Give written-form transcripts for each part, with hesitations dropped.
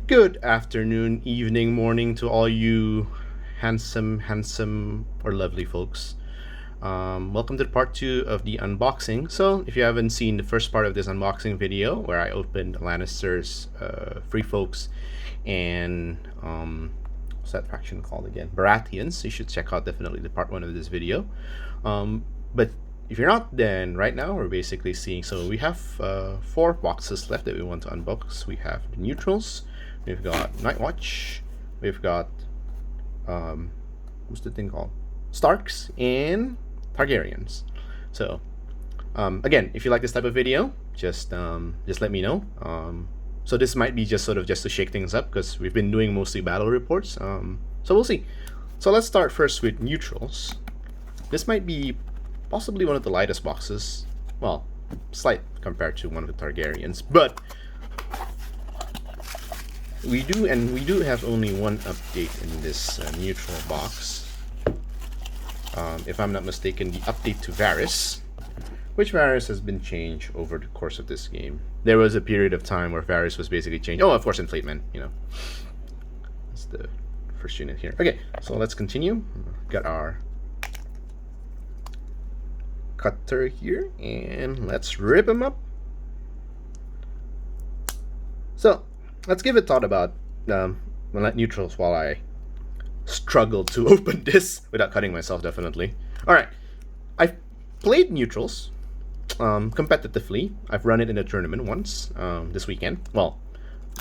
Good afternoon, evening, morning to all you handsome, or lovely folks. Welcome to the part 2 of the unboxing. So, if you haven't seen the first part of this unboxing video where I opened Lannister's Free Folks and what's that faction called again? Baratheons, you should check out definitely the part 1 of this video. But if you're not, then right now we're basically seeing, so we have 4 boxes left that we want to unbox. We have the neutrals, we've got Nightwatch, we've got what's the thing called? Starks and Targaryens. So again, if you like this type of video, just let me know. So this might be just to shake things up because we've been doing mostly battle reports. So we'll see. So let's start first with neutrals. This might be possibly one of the lightest boxes. Well, slight compared to one of the Targaryens, but we do have only one update in this neutral box. If I'm not mistaken, the update to Varys, which Varys has been changed over the course of this game. There was a period of time where Varys was basically changed. Oh, of course, Inflatement, you know. That's the first unit here. Okay, so let's continue. Got our cutter here, and let's rip him up. So, let's give it thought about neutrals while I struggle to open this without cutting myself, definitely. Alright, I've played neutrals competitively. I've run it in a tournament once this weekend. Well,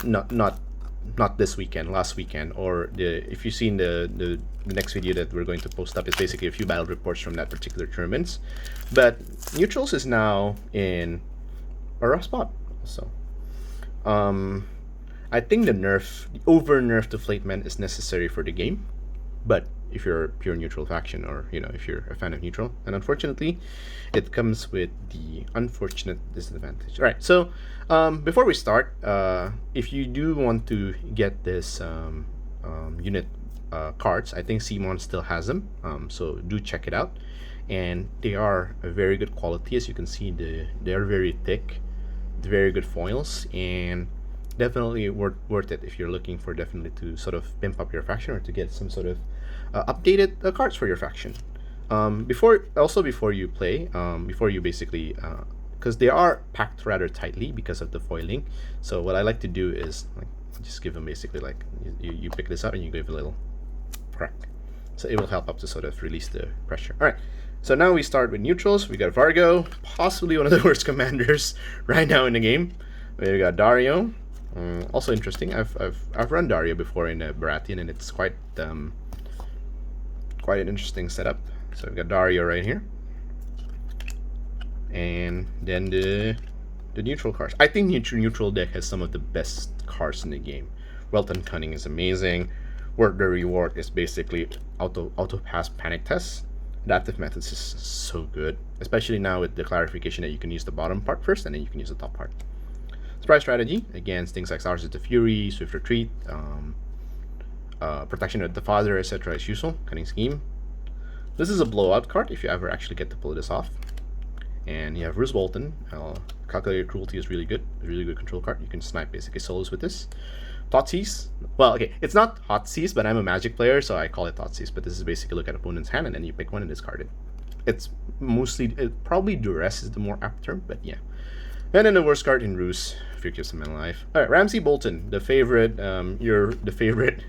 not this weekend, last weekend. Or if you've seen the next video that we're going to post up, is basically a few battle reports from that particular tournaments. But neutrals is now in a rough spot. So I think the over nerf deflatement is necessary for the game, but if you're a pure neutral faction, or if you're a fan of neutral, and unfortunately it comes with the unfortunate disadvantage. All right, so before we start, if you do want to get this unit cards, I think CMON still has them, so do check it out, and they are a very good quality. As you can see, they are very thick, very good foils, and definitely worth it if you're looking for definitely to sort of pimp up your faction or to get some sort of updated cards for your faction. Before you play, before you basically, because they are packed rather tightly because of the foiling. So what I like to do is just give them basically you pick this up and you give a little crack. So it will help up to sort of release the pressure. All right. So now we start with neutrals. We got Vargo, possibly one of the worst commanders right now in the game. We got Dario. Also interesting. I've run Dario before in Baratheon, and it's quite an interesting setup. So we've got Dario right here, and then the neutral cards. I think neutral deck has some of the best cards in the game. Wealth and Cunning is amazing. Work the Reward is basically auto pass panic test. Adaptive Methods is so good, especially now with the clarification that you can use the bottom part first and then you can use the top part. Surprise Strategy against things like Stars of the Fury, Swift Retreat, Protection of the Father, etc. as usual. Cunning Scheme. This is a blowout card if you ever actually get to pull this off. And you have Roose Bolton. Calculated Cruelty is really good. A really good control card. You can snipe basically solos with this. Thoughtseize. Well, okay, it's not Thoughtseize, but I'm a Magic player, so I call it Thoughtseize. But this is basically look at opponent's hand and then you pick one and discard it. It's mostly, probably Duress is the more apt term, but yeah. And then the worst card in Roose, Fugitive Summon Life. Alright, Ramsay Bolton, the favorite, you're the favorite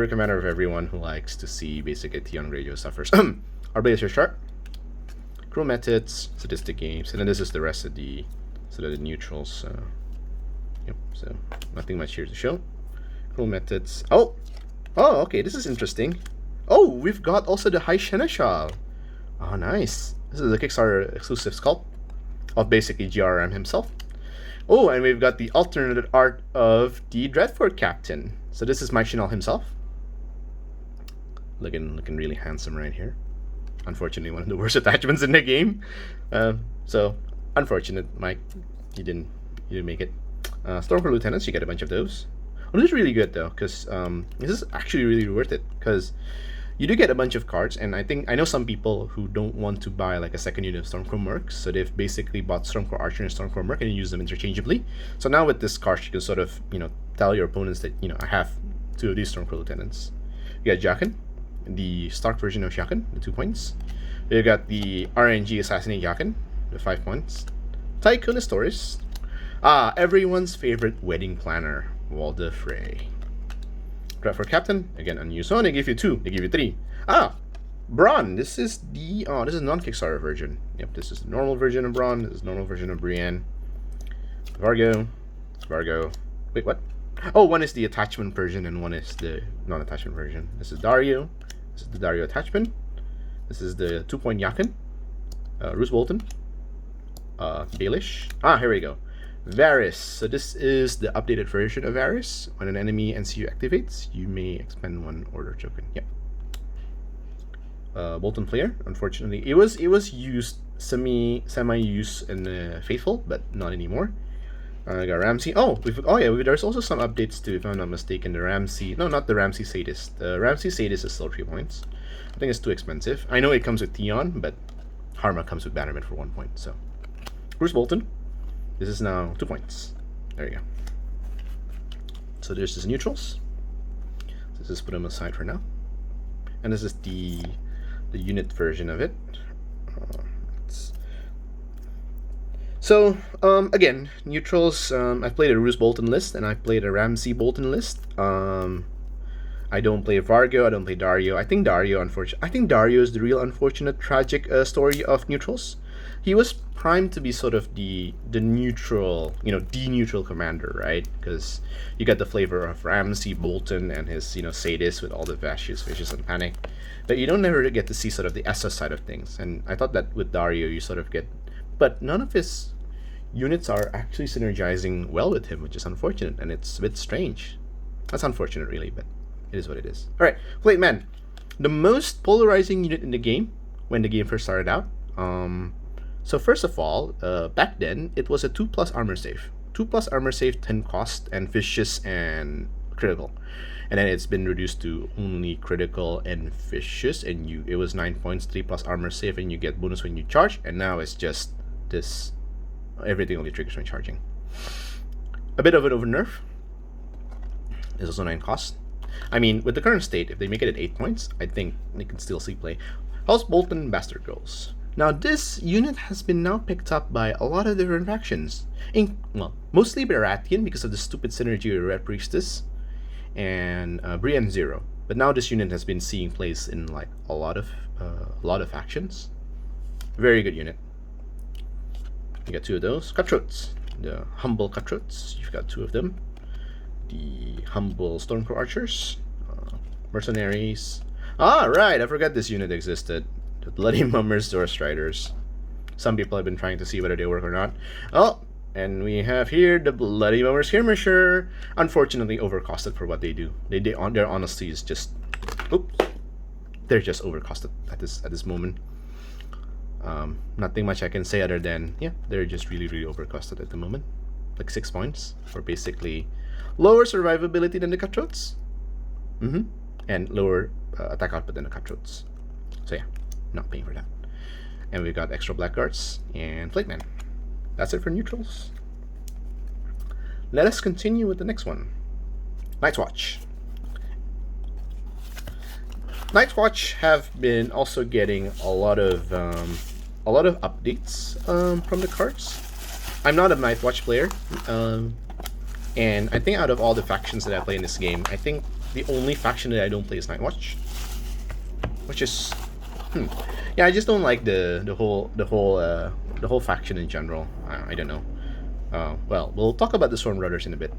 commander of everyone who likes to see basically Theon Greyjoy suffers. Arbalaster Shark, Cruel Methods, Sadistic Games, and then this is the rest of the neutrals. Yep, so nothing much here to show. Cruel Methods. Oh, okay, this is interesting. Oh, we've got also the High Seneschal. Oh, nice. This is a Kickstarter exclusive sculpt of basically GRM himself. Oh, and we've got the alternate art of the Dreadfort Captain. So this is Mike Chanel himself. Looking really handsome right here. Unfortunately, one of the worst attachments in the game. So unfortunate, Mike. You didn't make it. Stormcrow Lieutenants, you get a bunch of those. Well, this is really good though, because this is actually really worth it, because you do get a bunch of cards, and I know some people who don't want to buy like a second unit of Stormcrow Mercs, so they've basically bought Stormcrow Archer and Stormcrow Merc and use them interchangeably. So now with this card, you can sort of tell your opponents that, I have 2 of these Stormcrow Lieutenants. You got Jaqen, the Stark version of Jaqen, the 2 points. You got the RNG Assassinate Jaqen, the 5 points. Tycoon Astoris. Everyone's favorite wedding planner, Walder Frey. Grab for Captain, again unused. Oh, they give you 2, they give you 3. Braun. This is the this is non-Kickstarter version. Yep, this is the normal version of Braun. This is the normal version of Brienne. Vargo. Wait, what? Oh, one is the attachment version and one is the non-attachment version. This is Dario. This is the Dario attachment. This is the 2-point Jaqen. Roose Bolton. Baelish. Here we go. Varys. So this is the updated version of Varys. When an enemy NCU activates, you may expend 1 order token. Yep. Bolton player. Unfortunately, it was used semi-use in Faithful, but not anymore. I got Ramsey. There's also some updates too, if I'm not mistaken. The Ramsey, no, not the Ramsey Sadist. The Ramsey Sadist is still 3 points. I think it's too expensive. I know it comes with Theon, but Harma comes with Bannerman for 1 point. So, Bruce Bolton. This is now 2 points. There you go. So there's his neutrals. Let's just put them aside for now. And this is the unit version of it. Again, neutrals. I've played a Roose Bolton list and I've played a Ramsey Bolton list. I don't play Vargo. I don't play Dario. I think Dario is the real unfortunate, tragic story of neutrals. He was primed to be sort of the neutral, de-neutral commander, right? Because you got the flavor of Ramsey Bolton and his, sadist with all the vicious and panic. But you don't ever get to see sort of the SS side of things. And I thought that with Dario, you sort of get... But none of his units are actually synergizing well with him, which is unfortunate. And it's a bit strange. That's unfortunate, really, but it is what it is. All right, Flayed Man. The most polarizing unit in the game when the game first started out. So first of all, back then, it was a 2+ armor save. 2+ armor save, 10 cost, and vicious and critical. And then it's been reduced to only critical and vicious, and it was 9 points, 3+ armor save, and you get bonus when you charge, and now it's just this, everything only triggers when charging. A bit of an over nerf. It's also 9 cost. I mean, with the current state, if they make it at 8 points, I think they can still see play. House Bolton Bastard Girls. Now, this unit has been now picked up by a lot of different factions. Mostly Baratheon because of the stupid synergy with Red Priestess and Brienne Zero. But now this unit has been seeing plays in like a lot of factions. Very good unit. You got 2 of those. Cutthroats. The humble Cutthroats. You've got 2 of them. The humble Stormcrow Archers. Mercenaries. Right, I forgot this unit existed. The Bloody Mummers Door Striders. Some people have been trying to see whether they work or not. Oh, and we have here the Bloody Mummer Skirmisher. Unfortunately, overcosted for what they do. Their honesty is just, they're just overcosted at this moment. Nothing much I can say other than they're just really overcosted at the moment. Like 6 points for basically lower survivability than the Cutthroats, and lower attack output than the Cutthroats. So not paying for that. And we got extra blackguards and Flayed Man. That's it for neutrals. Let us continue with the next one. Nightwatch. Nightwatch have been also getting a lot of updates from the cards. I'm not a Nightwatch player, and I think out of all the factions that I play in this game, I think the only faction that I don't play is Nightwatch, which is I just don't like the whole faction in general. I don't know. Well, we'll talk about the Storm Brothers in a bit,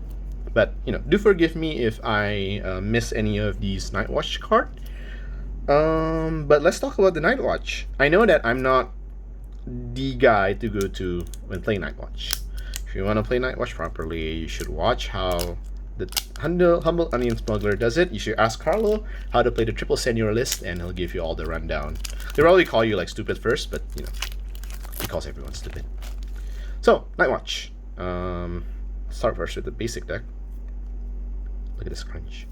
but do forgive me if I miss any of these Nightwatch cards. But let's talk about the Nightwatch. I know that I'm not the guy to go to when playing Nightwatch. If you want to play Nightwatch properly, you should watch how the Humble Onion Smuggler does it. You should ask Carlo how to play the triple senior list, and he'll give you all the rundown. They'll probably call you like stupid first, but he calls everyone stupid. So, Nightwatch. Start first with the basic deck. Look at this crunch.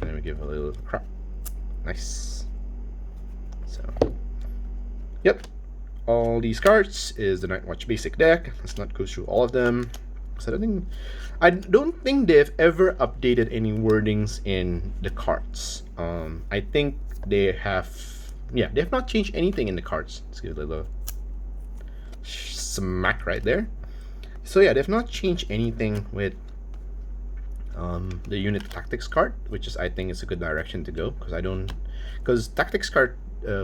And then we give a little crap. Nice. So, yep. All these cards is the Nightwatch basic deck. Let's not go through all of them. So I don't think they've ever updated any wordings in the cards. I think they have, yeah, they have not changed anything in the cards. Let's give it a little smack right there. So yeah, they've not changed anything with the unit tactics card, which is, I think, is a good direction to go, because tactics card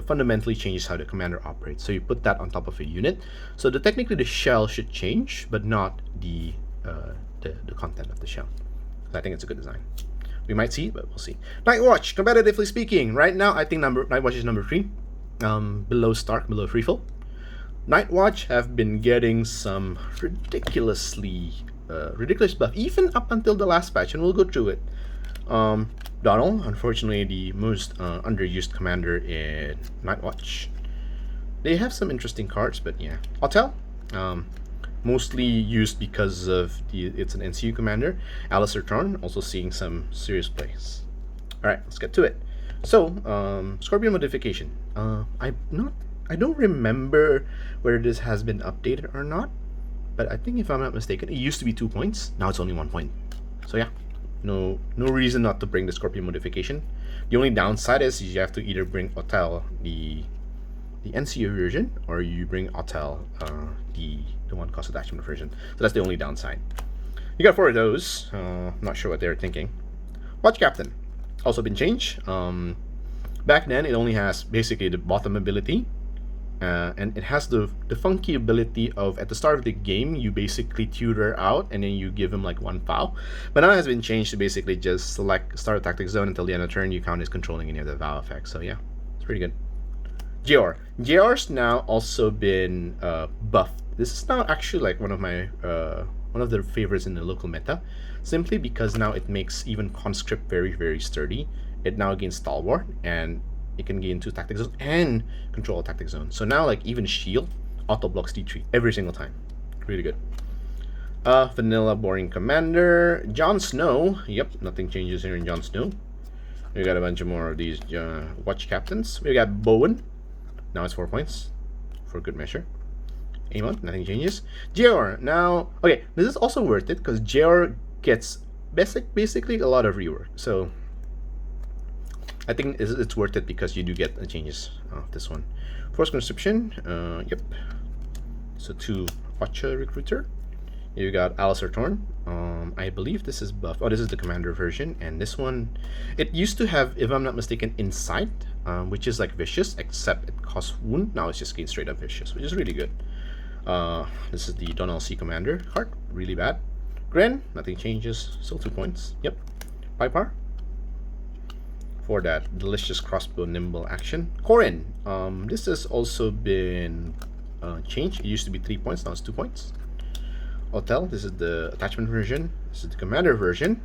fundamentally changes how the commander operates. So you put that on top of a unit. So technically the shell should change, but not the content of the shell. So I think it's a good design. We might see, but we'll see. Nightwatch, competitively speaking, right now I think Nightwatch is number 3, below Stark, below Freefall. Nightwatch have been getting some ridiculous buff, even up until the last patch, and we'll go through it. Donald, unfortunately, the most underused commander in Nightwatch. They have some interesting cards, but yeah. Autel, mostly used because of it's an NCU commander. Alistair Thorn, also seeing some serious plays. All right, let's get to it. So, Scorpion modification. I don't remember whether this has been updated or not, but I think if I'm not mistaken, it used to be 2 points. Now it's only 1 point. So yeah, no reason not to bring the Scorpion modification. The only downside is you have to either bring Autel, the NCO version, or you bring Autel, the one cost attachment version. So that's the only downside. You got 4 of those. Not sure what they're thinking. Watch Captain, also been changed. Back then it only has basically the bottom ability. And it has the funky ability of, at the start of the game, you basically tutor out and then you give him like 1 POW. But now it has been changed to basically just select start a tactic zone until the end of the turn, you count as controlling any of the POW effects. So yeah, it's pretty good. JR's now also been buffed. This is now actually like one of the favorites in the local meta, simply because now it makes even conscript very, very sturdy. It now gains stalwart, and it can gain 2 tactic zones and control a tactic zone. So now, like, even shield auto blocks D3 every single time. Really good. Vanilla boring commander. Jon Snow. Yep, nothing changes here in Jon Snow. We got a bunch of more of these watch captains. We got Bowen. Now it's 4 points for good measure. Amon, nothing changes. JR. Now, okay, this is also worth it because JR gets basically a lot of rework. So I think it's worth it because you do get the changes of this one. Force conscription, yep. So 2 Watcher Recruiter. You got Alistair Thorn. I believe this is buff. Oh, this is the commander version, and this one, it used to have, if I'm not mistaken, Insight, which is like vicious, except it costs wound. Now it's just gain straight up vicious, which is really good. This is the Donald C commander card, really bad. Gren, nothing changes, still 2 points. Yep. Piper. For that delicious crossbow nimble action. Corin, this has also been changed. It used to be 3 points, now it's 2 points. Autel, this is the attachment version. This is the commander version.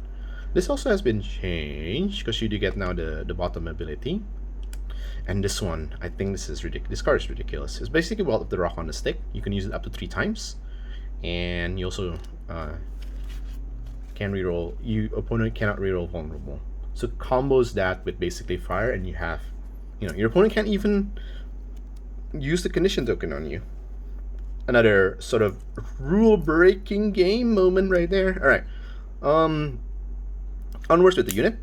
This also has been changed because you do get now the bottom ability. And this one, I think this is ridiculous. This card is ridiculous. It's basically Wealth of the Rock on the stick. You can use it up to 3 times, and you also can reroll. Your opponent cannot reroll vulnerable. So combos that with basically fire, and you have, your opponent can't even use the condition token on you. Another sort of rule-breaking game moment right there. All right, onwards with the unit.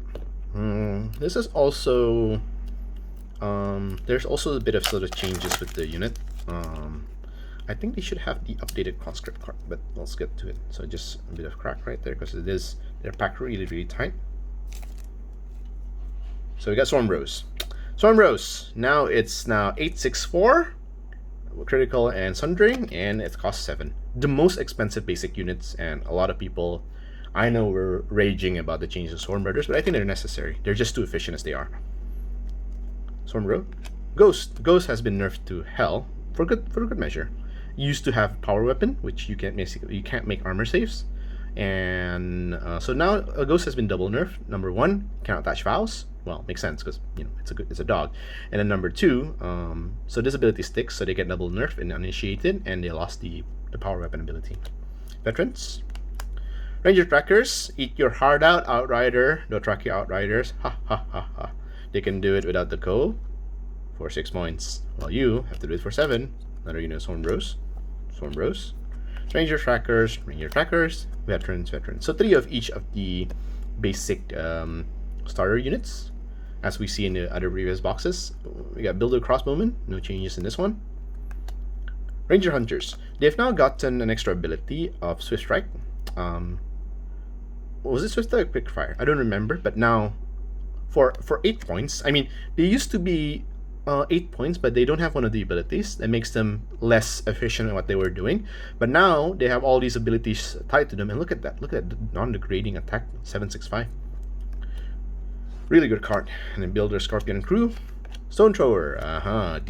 This is also there's also a bit of sort of changes with the unit. I think they should have the updated conscript card, but let's get to it. So just a bit of crack right there because they're packed really, really tight. So we got Storm Rose. Now it's 864 critical and sundering, and it costs 7. The most expensive basic units, and a lot of people I know were raging about the changes of Storm Brothers, but I think they're necessary. They're just too efficient as they are. Storm Road. Ghost has been nerfed to hell for good measure. You used to have power weapon, which you can't make armor saves. And so now a Ghost has been double nerfed. Number 1, cannot attach vows. Well, makes sense because it's a dog. And then number 2, so this ability sticks, so they get double nerfed and uninitiated, and they lost the power weapon ability. Veterans, Ranger Trackers, eat your heart out, Outrider. They'll track your Outriders. Ha ha ha ha. They can do it without the co for 6 points, while you have to do it for 7. Another unit, Storm Rose. Ranger trackers, veterans. So 3 of each of the basic starter units, as we see in the other previous boxes. We got Builder Crossbowmen, no changes in this one. Ranger Hunters, they've now gotten an extra ability of Swift Strike. Was it Swift Strike or Quick Fire? I don't remember, but now for 8 points, I mean, they used to be 8 points, but they don't have one of the abilities that makes them less efficient at what they were doing. But now they have all these abilities tied to them, and look at that. Look at the non-degrading attack, 765. Really good card. And then Builder, Scorpion Crew, Stone Thrower. I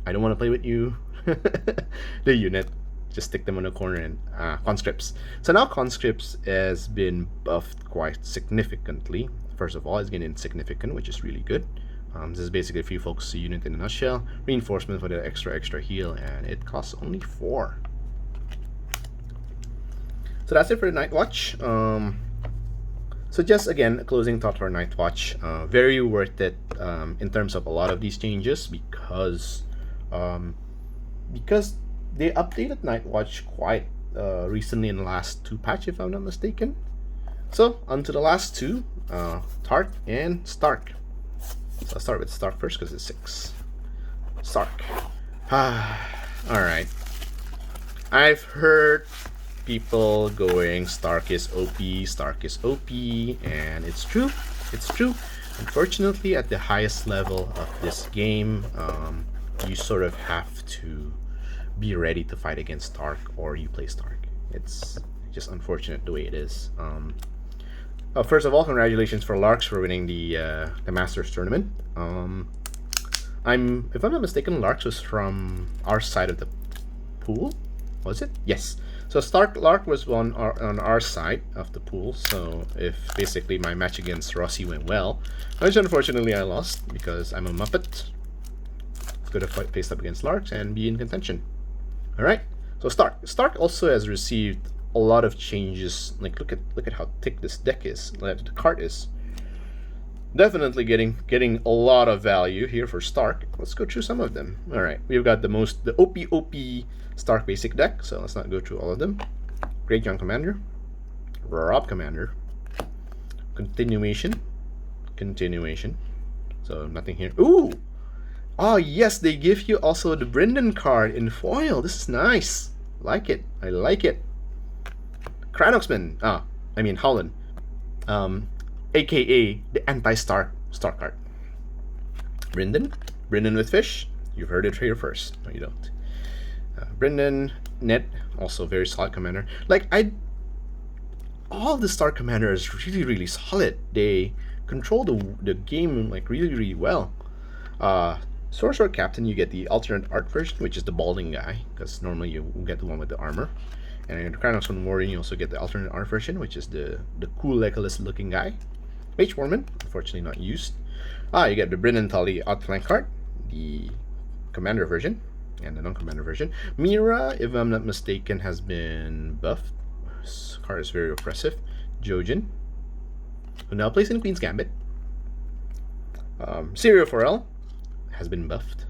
don't want to play with you. The unit. Just stick them on the corner. And Conscripts. So now Conscripts has been buffed quite significantly. First of all, it's getting insignificant, which is really good. This is basically a free focus unit in a nutshell. Reinforcement for the extra heal, and it costs only 4. So that's it for the Nightwatch. So just again, a closing thought for Nightwatch. Very worth it in terms of a lot of these changes because they updated Nightwatch quite recently in the last 2 patches, if I'm not mistaken. So on to the last 2, Tark and Stark. So I'll start with Stark first because it's 6. Stark. Alright. I've heard people going Stark is OP, and it's true. It's true. Unfortunately, at the highest level of this game, you sort of have to be ready to fight against Stark, or you play Stark. It's just unfortunate the way it is. First of all, congratulations for Larks for winning the Masters tournament. If I'm not mistaken, Larks was from our side of the pool. Was it? Yes. So Lark was on our side of the pool. So if basically my match against Rossi went well, which unfortunately I lost because I'm a Muppet. It's good to face up against Larks and be in contention. All right. So Stark also has received a lot of changes. Like look at how thick this deck is. Like the card is definitely getting a lot of value here for Stark. Let's go through some of them. All right, we've got the OP Stark basic deck. So let's not go through all of them. Great Young Commander, Rob Commander, Continuation. So nothing here. Ooh. Oh yes, they give you also the Brendan card in foil. This is nice. Like it. I like it. Cranoxman. Howland. AKA the anti-Stark card. Brendan with fish. You've heard it here first. No, you don't. Brendan, Ned, also very solid commander. All the Stark commanders really, really solid. They control the game like really, really well. Sorcerer Captain, you get the alternate art version, which is the balding guy, because normally you get the one with the armor. And in Cranoxman Warden, you also get the alternate art version, which is the cool Legolas looking guy. Mage Warman, unfortunately not used. You get the Brennan Tully outflank card, the commander version, and the non-commander version. Mira, if I'm not mistaken, has been buffed. This card is very oppressive. Jojen, who now plays in Queen's Gambit. Syrio Forel has been buffed.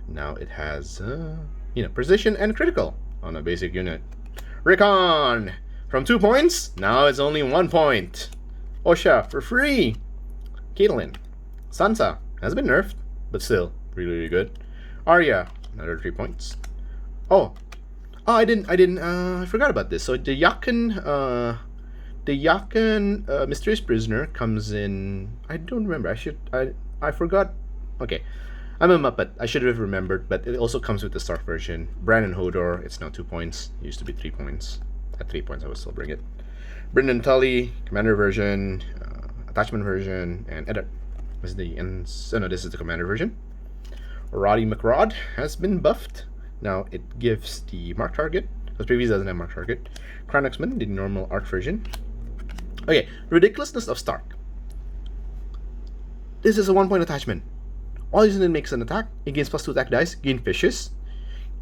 Now it has, precision and critical on a basic unit. Rickon! From 2 points, now it's only 1 point. Osha for free. Caitlyn. Sansa has been nerfed, but still really, really good. Arya, another 3 points. I forgot about this. So the Yakan Mysterious Prisoner comes in. I don't remember. I forgot. Okay, I'm a Muppet. I should have remembered, but it also comes with the Stark version. Brandon Hodor, it's now 2 points. It used to be 3 points. At 3 points, I would still bring it. Brendan Tully, Commander version, Attachment version, and Edit. This is the Commander version. Roddy McRod has been buffed. Now it gives the mark target, because previous doesn't have mark target. Cranoxman, the normal art version. Okay, ridiculousness of Stark. This is a 1 point attachment. All you need makes an attack, it gains +2 attack dice, gain fishes,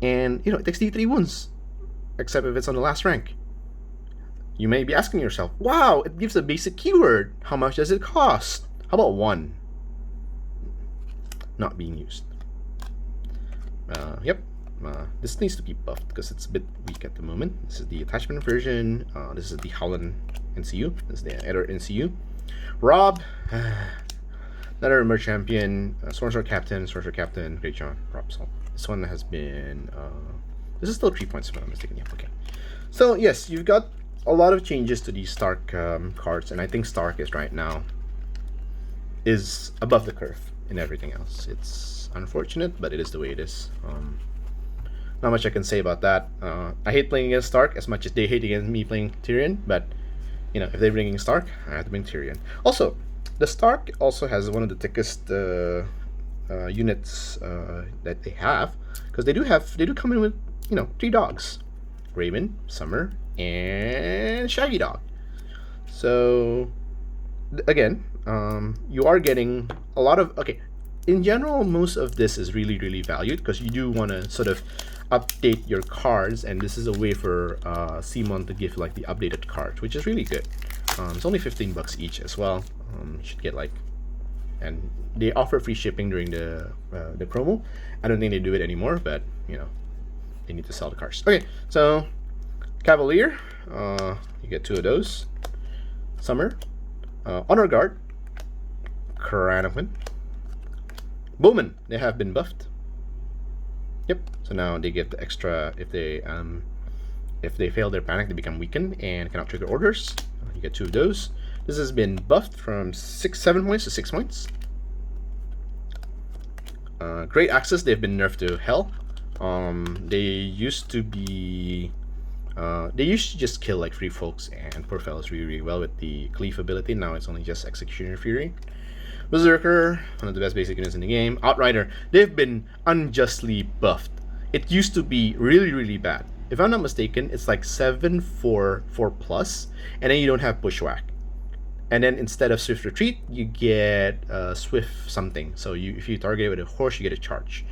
and it takes D3 wounds, except if it's on the last rank. You may be asking yourself, wow, it gives a basic keyword. How much does it cost? How about 1? Not being used. Yep, This needs to be buffed because it's a bit weak at the moment. This is the attachment version. This is the Howland NCU. This is the Editor NCU. Rob, another Emerge Champion, Sorcerer Captain, Great John, Rob Salt. This one has been, this is still 3 points if I'm not mistaken. Yeah, okay. So yes, you've got a lot of changes to these Stark cards, and I think Stark is right now is above the curve in everything else. It's unfortunate, but it is the way it is. Not much I can say about that. I hate playing against Stark as much as they hate against me playing Tyrion, but you know, if they're bringing Stark, I have to bring Tyrion. Also, the Stark also has one of the thickest units that they have, because they do come in with, you know, 3 dogs: Raven, Summer, and Shaggy Dog. So again, you are getting a lot of, okay, in general, most of this is really valued because you do want to sort of update your cards, and this is a way for CMON to give like the updated cards, which is really good. It's only $15 each as well. You should get like, and they offer free shipping during the promo. I don't think they do it anymore, but you know, they need to sell the cards. Okay, so Cavalier, you get 2 of those. Summer, Honor Guard, Cranaquin, Bowman, they have been buffed. Yep. So now they get the extra if they fail their panic, they become weakened and cannot trigger orders. You get 2 of those. This has been buffed from 7 points to 6 points. Great Axes, they've been nerfed to hell. They used to be they used to just kill like free folks and poor fellows really well with the Cleave ability. Now it's only just Executioner Fury. Berserker, one of the best basic units in the game. Outrider, they've been unjustly buffed. It used to be really bad. If I'm not mistaken, it's like 7/4/4+, and then you don't have Bushwhack. And then instead of Swift Retreat, you get Swift something. So if you target it with a horse, you get a charge.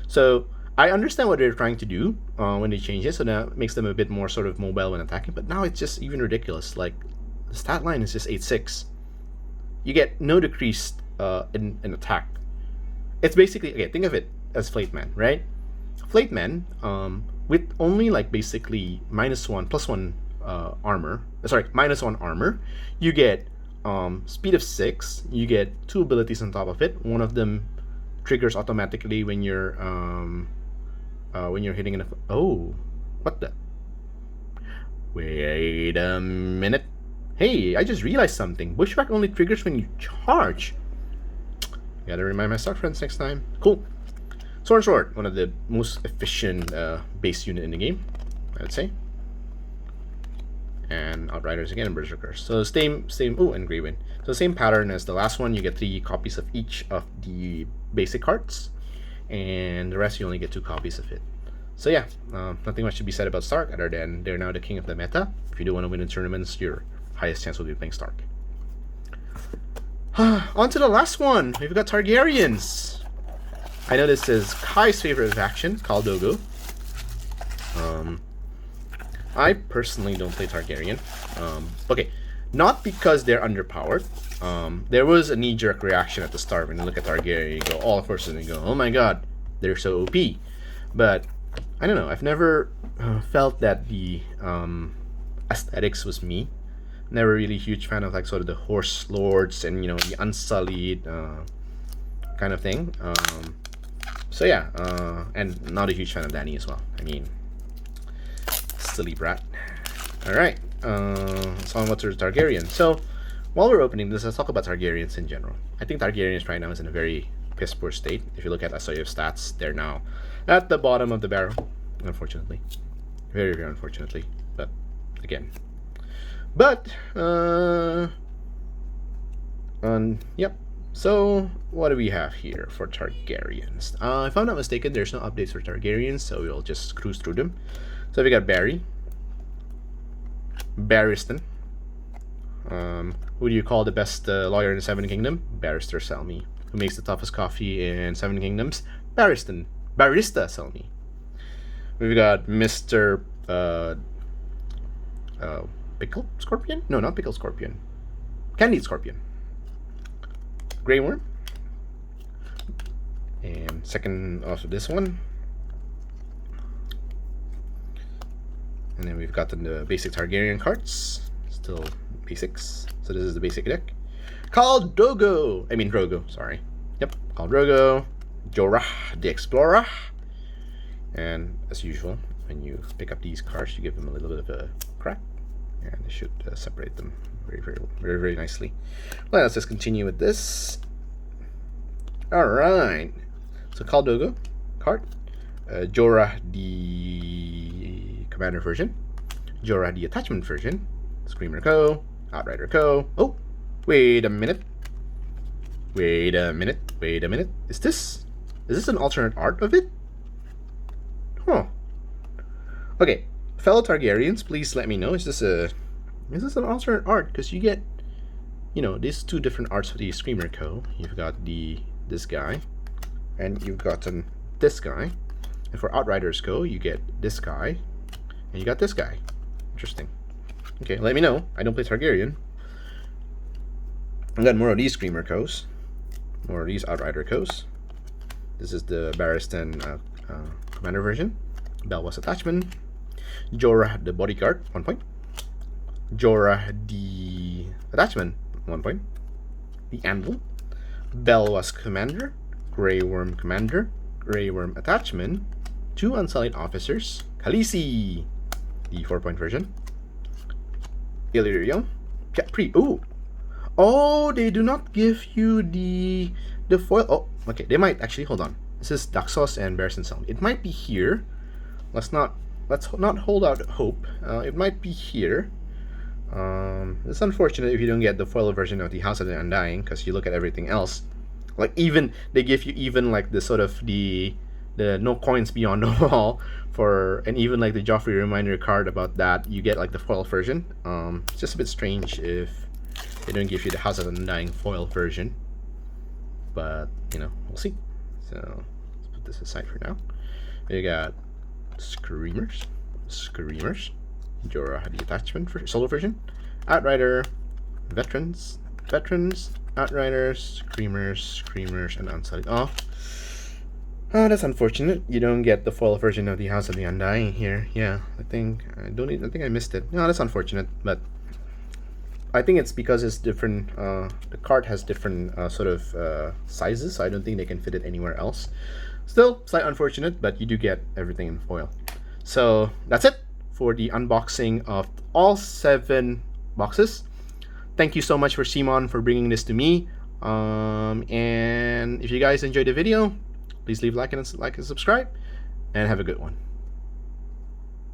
So I understand what they're trying to do when they change it, so now it makes them a bit more sort of mobile when attacking, but now it's just even ridiculous. Like, the stat line is just 8/6. You get no decrease in attack. It's basically, okay, think of it as Flaytman, right? Flaytman, with only like basically -1/+1 armor, -1 armor, you get speed of 6, you get 2 abilities on top of it. One of them triggers automatically when you're hitting an, oh, what the, wait a minute. Hey, I just realized something. Bushwhack only triggers when you charge. Gotta remind my Stark friends next time. Cool. Sword, one of the most efficient base unit in the game, I would say. And Outriders again, and Berserkers. So same. Oh, and Greywind. So same pattern as the last one. You get 3 copies of each of the basic cards, and the rest you only get 2 copies of it. So yeah, nothing much to be said about Stark other than they're now the king of the meta. If you do want to win in tournaments, your highest chance will be playing Stark. On to the last one. We've got Targaryens. I know this is Kai's favorite faction, Khal-Drogo. I personally don't play Targaryen. Okay, not because they're underpowered. There was a knee-jerk reaction at the start when you look at Targaryen. You go, all forces, and you go, oh my god, they're so OP. But I don't know. I've never felt that the aesthetics was me. Never really a huge fan of like sort of the horse lords and, you know, the unsullied kind of thing. So yeah, and not a huge fan of Dany as well. I mean, silly brat. All right, so on what's Targaryen. So while we're opening this, let's talk about Targaryens in general. I think Targaryens right now is in a very piss poor state. If you look at Asoyev stats, they're now at the bottom of the barrel, unfortunately. Very unfortunately. But again. But yep. So what do we have here for Targaryens? If I'm not mistaken, there's no updates for Targaryens, so we'll just cruise through them. So we got Barristan. Who do you call the best lawyer in the Seven Kingdom? Barrister Selmy. Who makes the toughest coffee in Seven Kingdoms? Barista Selmy. We've got Mr. Pickle Scorpion? No, not Pickle Scorpion. Candied Scorpion. Grey Worm. And second also this one. And then we've got the basic Targaryen cards, still basics. So this is the basic deck. Khal Drogo, sorry. Yep, Khal Drogo, Jorah the Explorer. And as usual, when you pick up these cards, you give them a little bit of a crack, and it should separate them very nicely. Well, let's just continue with this. Alright, so Khal Drogo card, Jorah the Commander version, Jorah the Attachment version, Screamer Co, Outrider Co. Oh, wait a minute. Is this an alternate art of it? Huh. Okay, fellow Targaryens, please let me know. Is this an alternate art? Because you get, these two different arts of the Screamer Co. You've got this guy, and you've gotten this guy. And for Outriders Co, you get this guy, and you got this guy. Interesting. Okay, let me know. I don't play Targaryen. I got more of these Screamer Co's, more of these Outrider Co's. This is the Barristan Commander version. Belwas Attachment. Jorah the Bodyguard, 1 point. Jorah the Attachment, 1 point. The Anvil. Belwas Commander. Grey Worm Commander. Grey Worm Attachment. 2 Unsullied Officers. Khaleesi, the 4-point version. Illyrio. Capri. Oh, they do not give you the foil. Oh, okay. They might actually. Hold on. This is Daxos and Barristan Selmy. It might be here. Let's not hold out hope. It might be here. It's unfortunate if you don't get the foil version of the House of the Undying, because you look at everything else. Like, even they give you even like the sort of the no coins beyond the wall and even like the Joffrey reminder card about that, you get like the foil version. It's just a bit strange if they don't give you the House of the Undying foil version, but we'll see. So let's put this aside for now. We got Screamers, Jorah the Attachment for solo version, Outrider, Veterans, Outriders, Screamers, and Unsullied. Oh, that's unfortunate. You don't get the foil version of the House of the Undying here. Yeah, I think I missed it. No, that's unfortunate, but I think it's because it's different. The card has different sort of sizes, so I don't think they can fit it anywhere else. Still, slightly unfortunate, but you do get everything in foil. So that's it for the unboxing of all 7 boxes. Thank you so much for CMON for bringing this to me. And if you guys enjoyed the video, please leave a like and subscribe, and have a good one.